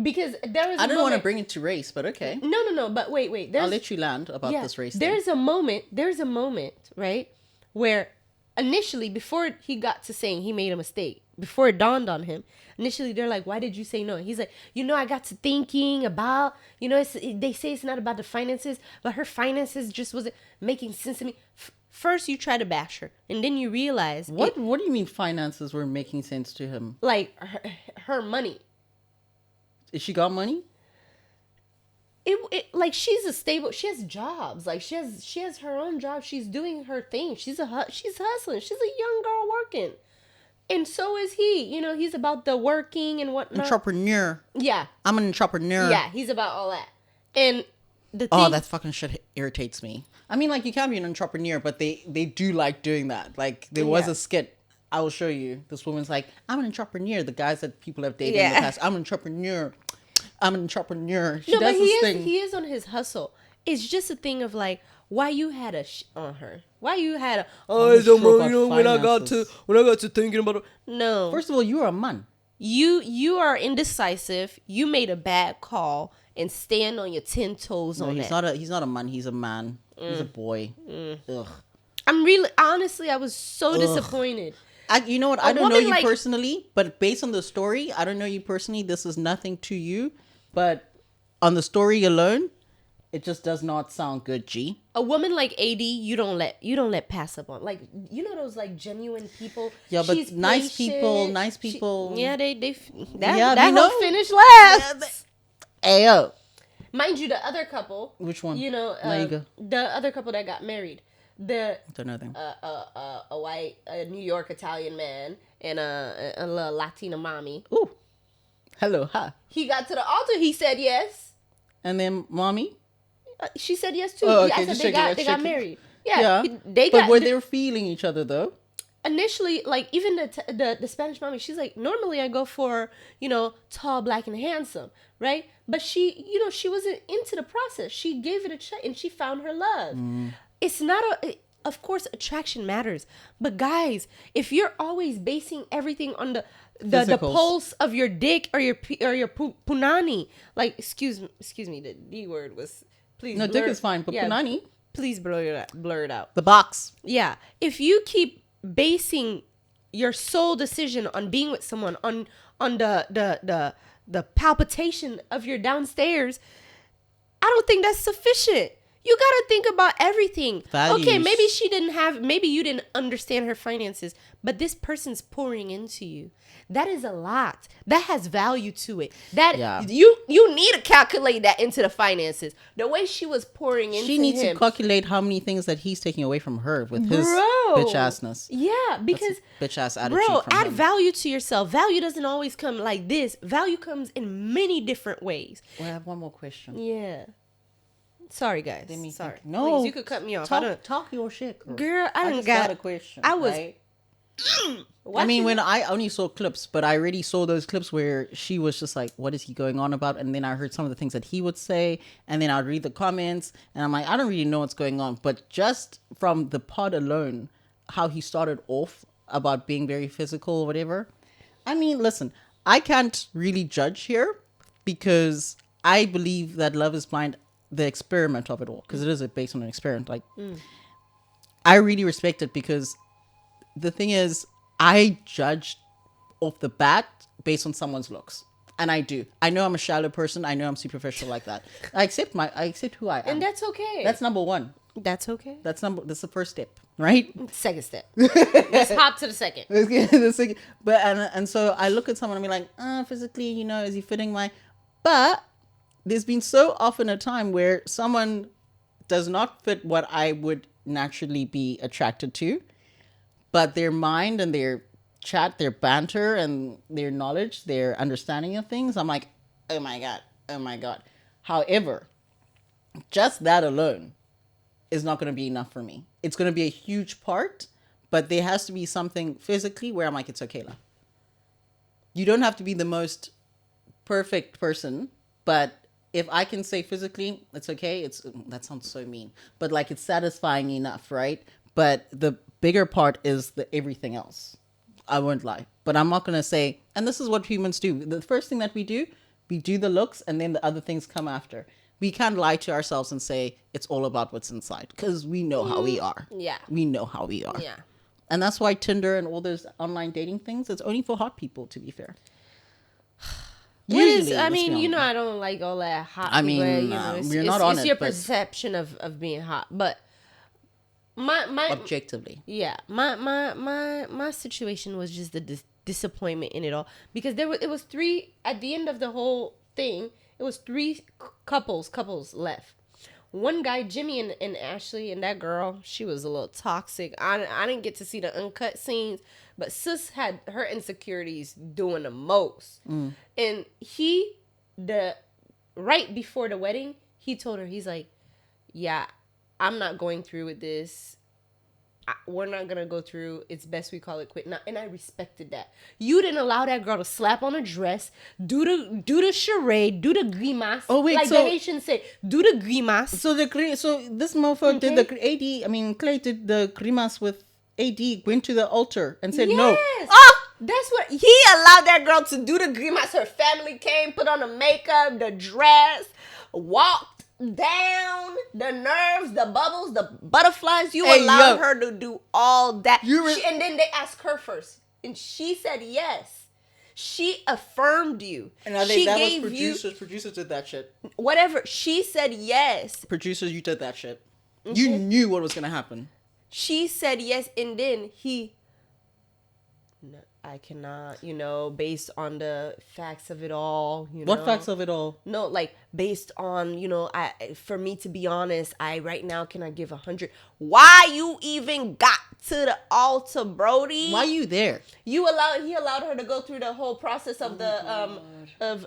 Because there was I don't want to bring it to race, but okay. No, but wait. I'll let you land about this race thing. There's a moment, right, where initially, before he got to saying he made a mistake, before it dawned on him, initially they're like, why did you say no? He's like, I got to thinking about, they say it's not about the finances, but her finances just wasn't making sense to me. First, you try to bash her, and then you realize... What do you mean finances were making sense to him? Like, her money. Is she got money? Like, she's a stable... She has jobs. Like, she has her own job. She's doing her thing. She's hustling. She's a young girl working. And so is he. He's about the working and whatnot. Entrepreneur. Yeah. I'm an entrepreneur. Yeah, he's about all that. And the thing... Oh, that fucking shit irritates me. I mean, like, you can be an entrepreneur, but they do like doing that. Like, there was a skit. I will show you. This woman's like, I'm an entrepreneur. The guys that people have dated in the past. I'm an entrepreneur. She does this thing. He is on his hustle. It's just a thing of, like, why you had a on her? Why you had a... when I got to thinking about it. No. First of all, you're a man. You are indecisive. You made a bad call, and stand on your 10 toes No, on he's that. not a man. He's a man. He's a boy. Ugh. I'm really, honestly, I was so disappointed. You know what? I don't know woman you like- personally, but based on the story, I don't know you personally. This is nothing to you, but on the story alone, it just does not sound good. G. A woman like AD, you don't let pass up on. Like, you know those like genuine people. Yeah, but She's nice people, patient. nice people. Yeah, that Yeah, that we know. whole finished last. Ayo. Mind you, the other couple. Which one? You know, There you go. the other couple that got married. The Don't know them. a white New York Italian man and a little Latina mommy. Ooh. Hello, hi. He got to the altar. He said yes. And then mommy. She said yes too. Oh, Yeah, okay, I said just they checking, got just they got checking. married. Yeah, they but got. were they feeling each other though? Initially, like even the Spanish mommy, she's like, normally I go for, you know, tall, black, and handsome, right? But she, you know, she wasn't into the process. She gave it a try and she found her love. It's not of course, attraction matters, but guys, if you're always basing everything on the Physicals. pulse of your dick or your punani, like excuse me, the D word was please. No, dick is fine, but punani. Please blur it out. The box. Yeah. If you keep basing your sole decision on being with someone on the palpitation of your downstairs, I don't think that's sufficient. You gotta think about everything. Values. Okay, maybe you didn't understand her finances, but this person's pouring into you. That is a lot. That has value to it. That Yeah. you need to calculate that into the finances. The way she was pouring into She needs him. to calculate how many things that he's taking away from her with his Bro. bitch assness. Yeah, because Bitch ass attitude. bro, from add him. value to yourself. Value doesn't always come like this. Value comes in many different ways. Well, I have one more question. Yeah. Sorry, guys. Let me Sorry. think. No, Please, you could cut me off. I don't, Talk your shit, girl, I done just got a question. I was. right? I mean, when I only saw clips, but I already saw those clips where she was just like, what is he going on about? And then I heard some of the things that he would say. And then I'd read the comments. And I'm like, I don't really know what's going on. But just from the pod alone, how he started off about being very physical or whatever. I mean, listen, I can't really judge here because I believe that Love is Blind, the experiment of it all, because it is based on an experiment. Like, I really respect it because the thing is, I judged off the bat based on someone's looks. And I do. I know I'm a shallow person. I know I'm superficial like that. I accept who I am. And that's okay. That's number one. That's okay. That's the first step, right? Second step. Let's hop to the second. But and so I look at someone and be like, physically, you know, is he fitting my? But there's been so often a time where someone does not fit what I would naturally be attracted to, but their mind and their chat, their banter and their knowledge, their understanding of things, I'm like, oh my God. However, just that alone is not going to be enough for me. It's going to be a huge part, but there has to be something physically where I'm like, it's okay, love. You don't have to be the most perfect person, but if I can say physically, it's okay. That sounds so mean, but like it's satisfying enough, right? But the bigger part is the everything else. I won't lie, but I'm not going to say, and this is what humans do. The first thing that we do the looks, and then the other things come after. We can't lie to ourselves and say it's all about what's inside because we know how we are. Yeah. We know how we are. Yeah. And that's why Tinder and all those online dating things, it's only for hot people, to be fair. Usually, I let's be mean, you know, honest. I don't like all that hot. I mean, people, you know, we're not on it's it, your but- perception of being hot, but my Objectively. yeah, my situation was just the disappointment in it all because it was three at the end of the whole thing. It was three couples left. One guy, Jimmy and Ashley, and that girl, she was a little toxic. I didn't get to see the uncut scenes, but sis had her insecurities doing the most. And right before the wedding, he told her, he's like, yeah, I'm not going through with this. We're not going to go through. It's best we call it quit. And I respected that. You didn't allow that girl to slap on a dress, do the charade, do the grimace. Oh, wait, like so- the Haitians say, do the grimace. So this motherfucker did the AD, Clay did the grimace with AD, went to the altar and said no. Yes. That's what he allowed that girl to do. The grimace. Her family came, put on the makeup, the dress, walked down, the nerves, the bubbles, the butterflies. You allowed her to do all that. And then they asked her first, and she said yes. She affirmed you. And I think that was producers. Producers did that shit. Whatever. She said yes. Producers, you did that shit. You knew what was gonna happen. She said yes, and then he. No, I cannot, based on the facts of it all, What facts of it all? No, like based on, for me to be honest, I right now cannot give 100. Why you even got to the altar, Brody? Why you there? He allowed her to go through the whole process of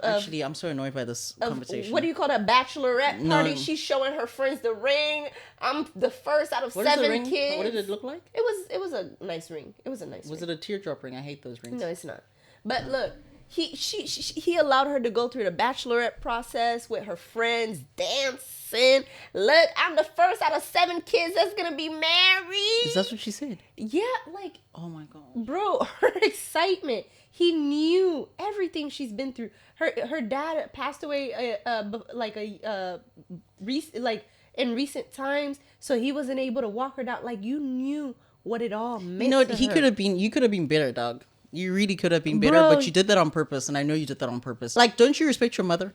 Actually, I'm so annoyed by this conversation. What do you call that? Bachelorette party. No. She's showing her friends the ring. I'm the first out of 7 kids. What did it look like? It was a nice ring. It was a nice ring. Was it a teardrop ring? I hate those rings. No, it's not. But look, he allowed her to go through the bachelorette process with her friends, dancing. Look, I'm the first out of 7 kids that's gonna be married. Is that what she said? Yeah, like, oh my god, bro, her excitement. He knew everything she's been through. Her dad passed away in recent times, so he wasn't able to walk her down. Like, you knew what it all meant. You could have been better, dog. You really could have been better, but you did that on purpose, and I know you did that on purpose. Like, don't you respect your mother?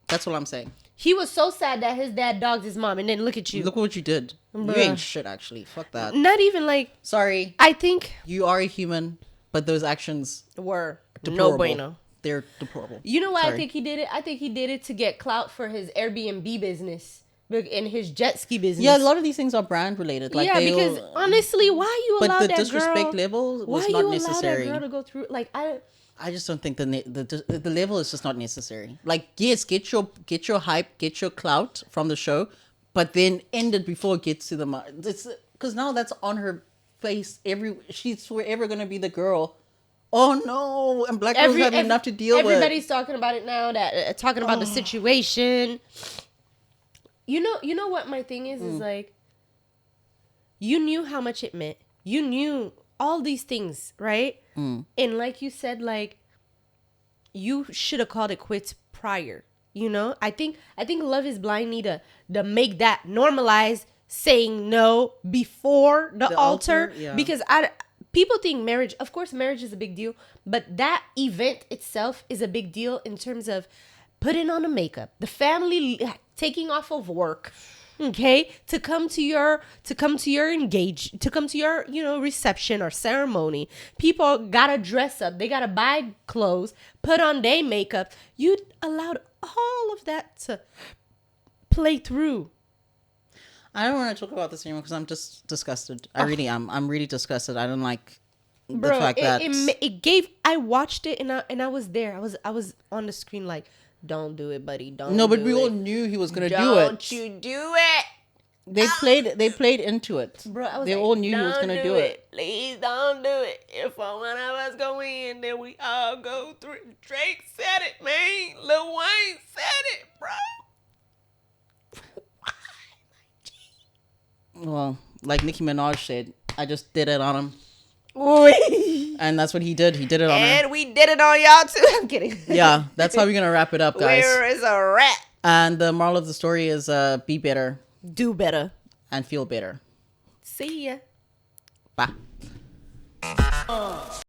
That's what I'm saying. He was so sad that his dad dogged his mom, and then look at you. Look what you did. Bruh. You ain't shit, actually. Fuck that. Not even like... Sorry. I think... You are a human, but those actions... were deplorable. No bueno. They're deplorable. You know why I think he did it? I think he did it to get clout for his Airbnb business. And his jet ski business. Yeah, a lot of these things are brand related. Like, yeah, because honestly, why you allowed that girl? But the disrespect level was not necessary. Why you allowed that girl to go through? Like, I just don't think the level is just not necessary. Like, yes, get your hype, get your clout from the show, but then end it before it gets to the. It's because now that's on her face. She's forever gonna be the girl. Oh no! And black girls have enough to deal with. Everybody's talking about it now. Talking about the situation. You know what my thing is like, you knew how much it meant. You knew all these things, right? And like you said, like, you should have called it quits prior. I think Love Is Blind need to make that normalize saying no before the altar. Yeah. Because people think marriage, of course, marriage is a big deal, but that event itself is a big deal in terms of putting on the makeup, the family taking off of work, okay, to come to your reception or ceremony. People gotta dress up, they gotta buy clothes, put on their makeup. You allowed all of that to play through. I don't want to talk about this anymore because I'm just disgusted. I really am. I'm really disgusted. I don't like the fact that it gave. I watched it and I was there. I was on the screen like, don't do it, buddy. Don't. No, but we all knew he was gonna do it. Don't you do it? They played into it. Bro, they all knew he was gonna do it. Please don't do it. If one of us go in, then we all go through. Drake said it, man. Lil Wayne said it, bro. Well, like Nicki Minaj said, I just did it on him. Oy. And that's what he did. He did it on her. And we did it on y'all too. I'm kidding. Yeah, that's how we're gonna wrap it up, guys. Where is a wrap? And the moral of the story is be better. Do better. And feel better. See ya. Bye.